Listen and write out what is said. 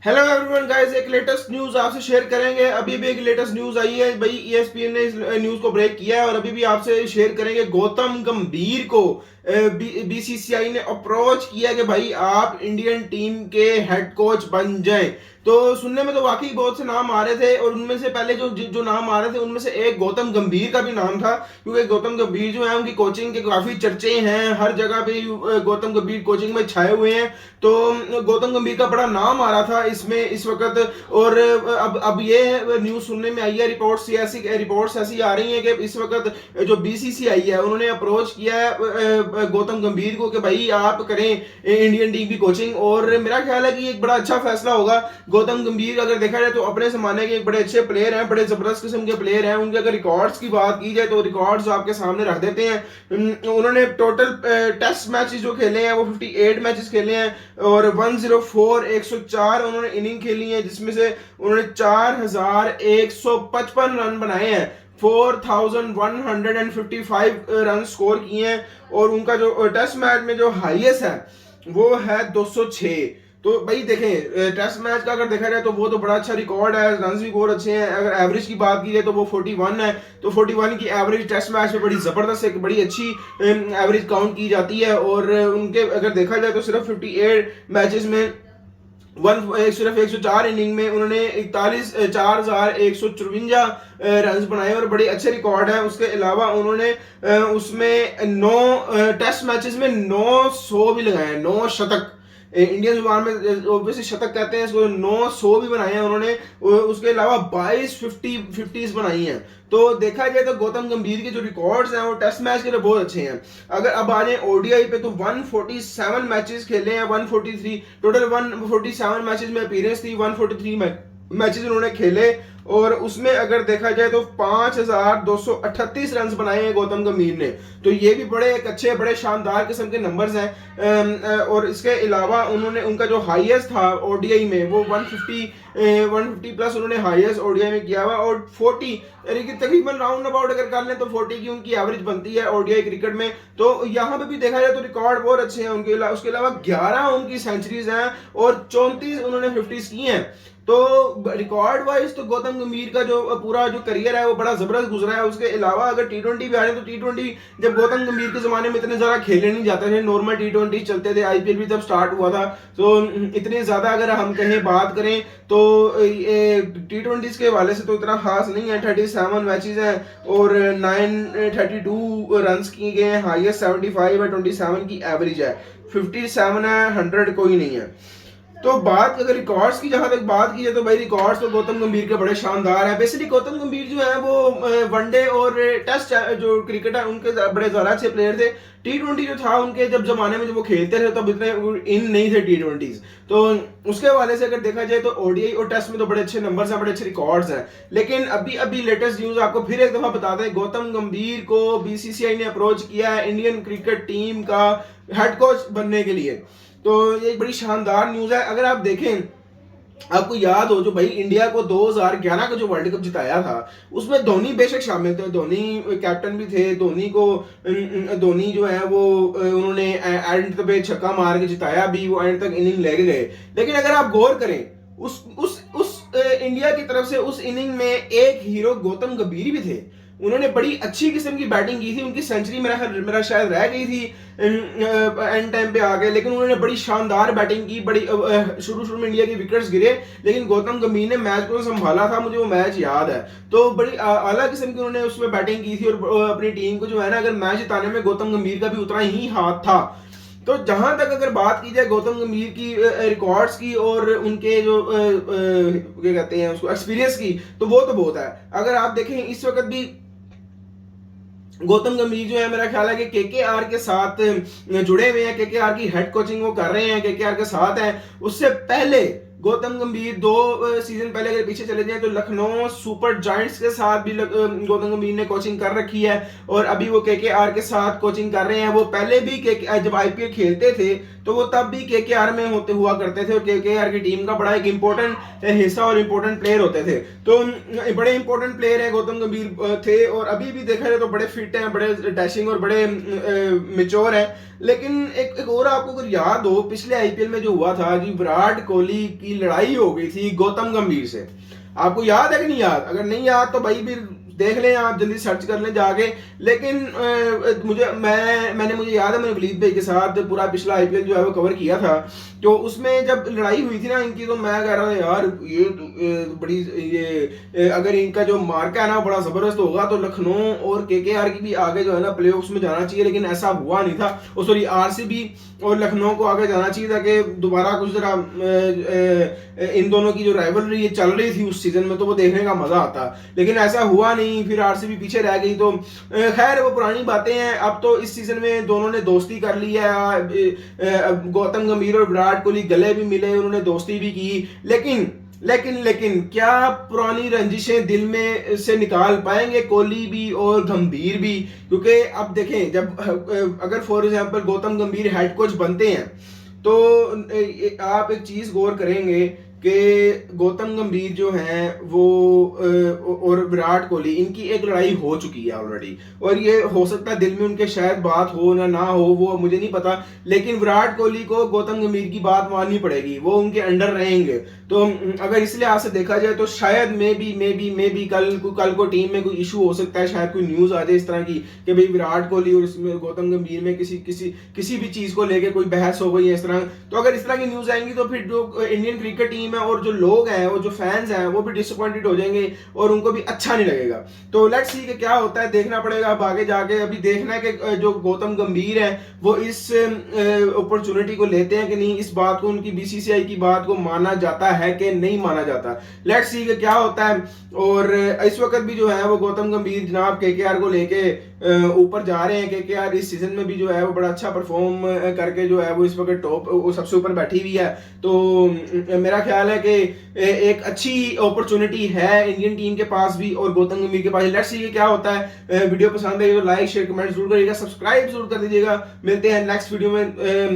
Hello everyone guys, एक latest news आपसे share करेंगे। अभी भी एक लेटेस्ट न्यूज आई है भाई, ईएसपीएन ने इस न्यूज को ब्रेक किया है और अभी भी आपसे शेयर करेंगे। गौतम गंभीर को बीसीसीआई ने अप्रोच किया कि भाई आप इंडियन टीम के हेड कोच बन जाएं। तो सुनने में तो वाकई बहुत से नाम आ रहे थे और उनमें से पहले जो जो नाम आ रहे थे उनमें से एक गौतम गंभीर का भी नाम था, क्योंकि गौतम गंभीर जो है उनकी कोचिंग के काफी चर्चे हैं, हर जगह पे गौतम गंभीर कोचिंग में छाए हुए हैं। तो गौतम गंभीर का बड़ा नाम आ रहा था इसमें इस वक्त। और अब ये न्यूज सुनने में आई है, रिपोर्ट्स ऐसी आ रही हैं कि इस वक्त जो बीसीसीआई है उन्होंने अप्रोच किया है गौतम गंभीर को कि भाई आप करें इंडियन टीम की कोचिंग। और मेरा ख्याल है कि एक बड़ा अच्छा फैसला होगा। गौतम गंभीर अगर देखा जाए तो अपने जमाने के एक बड़े अच्छे प्लेयर हैं, बड़े जबरदस्त किस्म के प्लेयर हैं। उनके अगर रिकॉर्ड्स की बात की जाए तो रिकॉर्ड्स आपके सामने रख देते हैं। उन्होंने टोटल टेस्ट मैचेस जो खेले हैं वो 58 मैचेस खेले हैं और 104 104 उन्होंने इनिंग खेली है, जिसमें से उन्होंने 4155 रन बनाए हैं, 4155 रन स्कोर किए हैं। और उनका जो टेस्ट मैच में जो हाईएस्ट है वो है 206। तो भाई देखें, टेस्ट मैच का अगर देखा जाए तो वो तो बड़ा अच्छा रिकॉर्ड है, रन भी बहुत अच्छे हैं। अगर एवरेज की बात की जाए तो वो 41 है, तो 41 की एवरेज टेस्ट मैच में बड़ी जबरदस्त, एक बड़ी अच्छी एवरेज काउंट की जाती है। और उनके अगर देखा जाए तो सिर्फ 58 मैचेस में सिर्फ 104 इनिंग में उन्होंने 41,4154 रन बनाए और बड़े अच्छे रिकॉर्ड है। उसके अलावा उन्होंने उसमें 9 टेस्ट मैचेस में 900 भी लगाए, 9 शतक। इंडियन जुबान में ऑब्वियसली शतक कहते हैं इसको। 900 भी बनाए हैं उन्होंने। उसके अलावा 22 फिफ्टीज बनाई हैं। तो देखा जाए तो गौतम गंभीर के जो रिकॉर्ड्स हैं वो टेस्ट मैच के लिए बहुत अच्छे हैं। अगर अब आ जाए ओडीआई पे तो 147 मैचेस खेले हैं, 143 टोटल, 147 मैचेस में अपीयरेंस थी, 143 मैचेस उन्होंने खेले। और उसमें अगर देखा जाए तो 5238 रन बनाए हैं गौतम गंभीर ने। तो ये भी बड़े एक अच्छे बड़े शानदार किस्म के नंबर्स हैं। और इसके अलावा उन्होंने उनका जो हाईएस्ट था ओडीआई में वो 150 प्लस उन्होंने हाईएस्ट ओडीआई में किया हुआ। और 40 यानी कि तकरीबन राउंड अबाउट अगर कर लें तो 40 की उनकी एवरेज बनती है ओडीआई क्रिकेट में। तो यहाँ पे भी देखा जाए तो रिकॉर्ड बहुत अच्छे हैं उनके। उसके अलावा 11 उनकी सेंचुरीज हैं और 34 उन्होंने 50 की हैं। तो रिकॉर्ड वाइज तो गौतम गंभीर का जो पूरा जो करियर है वो बड़ा जबरदस्त गुजरा है। उसके अलावा अगर टी20 भी आ रहे तो टी20 जब गौतम गंभीर के जमाने में इतने ज्यादा खेले नहीं जाते थे, नॉर्मल टी20 चलते थे, आईपीएल भी तब स्टार्ट हुआ था। तो इतने ज्यादा अगर हम कहें बात करें तो टी20 के हवाले से तो इतना खास नहीं है। 37 मैचेस हैं और 932 रन किए गए हैं, हाईएस्ट 75 है, 27 की एवरेज है, 57 है, 100 कोई नहीं है। तो बात अगर रिकॉर्ड्स की जहां तक बात की जाए तो भाई रिकॉर्ड्स तो गौतम गंभीर के बड़े शानदार है। बेसिकली गौतम गंभीर जो है वो वनडे और टेस्ट जो क्रिकेट है उनके बड़े ज्यादा अच्छे प्लेयर थे। टी20 जो था उनके जब जमाने में जब वो खेलते थे तब इतने इन नहीं थे टी20। तो उसके हवाले से अगर देखा जाए तो ओडीआई और टेस्ट में तो बड़े अच्छे नंबर्स हैं, बड़े अच्छे रिकॉर्ड्स हैं। लेकिन अभी अभी लेटेस्ट न्यूज आपको फिर एक दफा बता दें, गौतम गंभीर को बीसीसीआई ने अप्रोच किया है इंडियन क्रिकेट टीम का हेड कोच बनने के लिए। तो ये एक बड़ी शानदार न्यूज है। अगर आप देखें, आपको याद हो जो भाई इंडिया को 2011 का जो वर्ल्ड कप जिताया था उसमें धोनी बेशक शामिल थे, धोनी कैप्टन भी थे। धोनी जो है वो उन्होंने एंड पे छक्का मार के जिताया भी, वो एंड तक इनिंग ले गए। लेकिन अगर आप गौर करें उस इंडिया की तरफ से उस इनिंग में एक हीरो गौतम गंभीर भी थे। उन्होंने बड़ी अच्छी किस्म की बैटिंग की थी, उनकी सेंचुरी मेरा शायद रह गई थी एंड टाइम पे आ गए, लेकिन उन्होंने बड़ी शानदार बैटिंग की। बड़ी शुरू में इंडिया के विकेट्स गिरे लेकिन गौतम गंभीर ने मैच को संभाला था, मुझे वो मैच याद है। तो बड़ी आला किस्म की उन्होंने उसमें बैटिंग की थी और अपनी टीम को जो है ना अगर मैच जिताने में गौतम गंभीर का भी उतना ही हाथ था। तो जहां तक अगर बात की जाए गौतम गंभीर की रिकॉर्ड्स की और उनके जो क्या कहते हैं उसको एक्सपीरियंस की, तो वो तो बहुत है। अगर आप देखें इस वक्त भी गौतम गंभीर जो है मेरा ख्याल है कि केकेआर के साथ जुड़े हुए हैं, केकेआर की हेड कोचिंग वो कर रहे हैं, केकेआर के साथ हैं। उससे पहले गौतम गंभीर 2 सीजन पहले अगर पीछे चले जाएं तो लखनऊ सुपर जायंट्स के साथ भी गौतम गंभीर ने कोचिंग कर रखी है और अभी वो केकेआर के साथ कोचिंग कर रहे हैं। वो पहले भी जब आईपीएल खेलते थे तो वो तब भी केकेआर में होते हुआ करते थे और केकेआर की टीम का बड़ा एक इंपॉर्टेंट हिस्सा और इंपॉर्टेंट प्लेयर होते थे। तो बड़े इंपॉर्टेंट प्लेयर है गौतम गंभीर थे और अभी भी देखा जाए तो बड़े फिट हैं, बड़े डैशिंग और बड़े मिच्योर हैं। लेकिन एक और आपको अगर याद हो पिछले आईपीएल में जो हुआ था जी, विराट कोहली की की लड़ाई हो गई थी गौतम गंभीर से। आपको याद है कि नहीं याद? अगर नहीं याद तो भाई फिर देख लें, आप जल्दी सर्च कर लें जाके। लेकिन मुझे याद है, मैंने वलीद भाई के साथ पूरा पिछला आईपीएल जो है वो कवर किया था। तो उसमें जब लड़ाई हुई थी ना इनकी, तो मैं कह रहा था यार ये बड़ी अगर इनका जो मार्का है ना बड़ा जबरदस्त होगा तो लखनऊ और केकेआर की भी आगे जो है ना प्लेऑफ्स में जाना चाहिए, लेकिन ऐसा हुआ नहीं था। सॉरी, आरसीबी और लखनऊ को आगे जाना चाहिए था कि दोबारा कुछ जरा इन दोनों की जो राइवलरी चल रही थी उस सीजन में तो वो देखने का मजा आता, लेकिन ऐसा हुआ नहीं। फिर आरसीबी पीछे रह गई। तो खैर वो पुरानी बातें हैं। अब तो इस सीजन में दोनों ने दोस्ती कर ली है। गौतम गंभीर और विराट कोहली गले भी मिले, उन्होंने दोस्ती भी की। लेकिन क्या पुरानी रंजिशें दिल में से निकाल पाएंगे कोहली भी और गंभीर भी? क्योंकि अब देखें, जब अगर फॉर एग्जांपल गौतम गंभीर हेड कोच बनते हैं तो आप एक चीज गौर करेंगे कि गौतम गंभीर जो हैं वो और विराट कोहली, इनकी एक लड़ाई हो चुकी है ऑलरेडी। और ये हो सकता है दिल में उनके शायद बात हो ना हो, वो मुझे नहीं पता, लेकिन विराट कोहली को गौतम गंभीर की बात माननी पड़ेगी, वो उनके अंडर रहेंगे। तो अगर इस लिहाज से देखा जाए तो शायद मे बी कल को टीम में कोई इशू हो सकता है, शायद कोई न्यूज आ जाए इस तरह की कि भाई विराट कोहली और इसमें गौतम गंभीर में किसी भी चीज को लेके कोई बहस हो गई है इस तरह। तो अगर इस तरह की न्यूज आएंगी तो फिर जो इंडियन क्रिकेट टीम है और जो लोग हैं, वो जो फैंस हैं, वो भी डिसअपॉइंटेड हो जाएंगे और उनको भी अच्छा नहीं लगेगा। तो लेट्स सी कि क्या होता है, देखना पड़ेगा अब आगे जाके। अभी देखना है कि जो गौतम गंभीर है वो इस अपॉर्चुनिटी को लेते हैं कि नहीं, इस बात को, उनकी बीसीसीआई की बात को माना जाता है कि नहीं माना जाता। लेट्स सी कि क्या होता है। और इस वक्त भी जो है वो गौतम गंभीर जनाब केकेआर को लेके ऊपर जा रहे हैं। केकेआर इस सीजन में भी जो है वो बड़ा अच्छा परफॉर्म करके जो है वो इस वक्त टॉप सबसे ऊपर बैठी हुई है। तो मेरा ख्याल है कि एक अच्छी अपॉर्चुनिटी है इंडियन टीम के पास भी और गौतम गंभीर के पास। लेट्स सी क्या होता है। वीडियो पसंद आई तो लाइक शेयर कमेंट जरूर करिएगा, सब्सक्राइब जरूर कर दीजिएगा। मिलते हैं नेक्स्ट वीडियो में।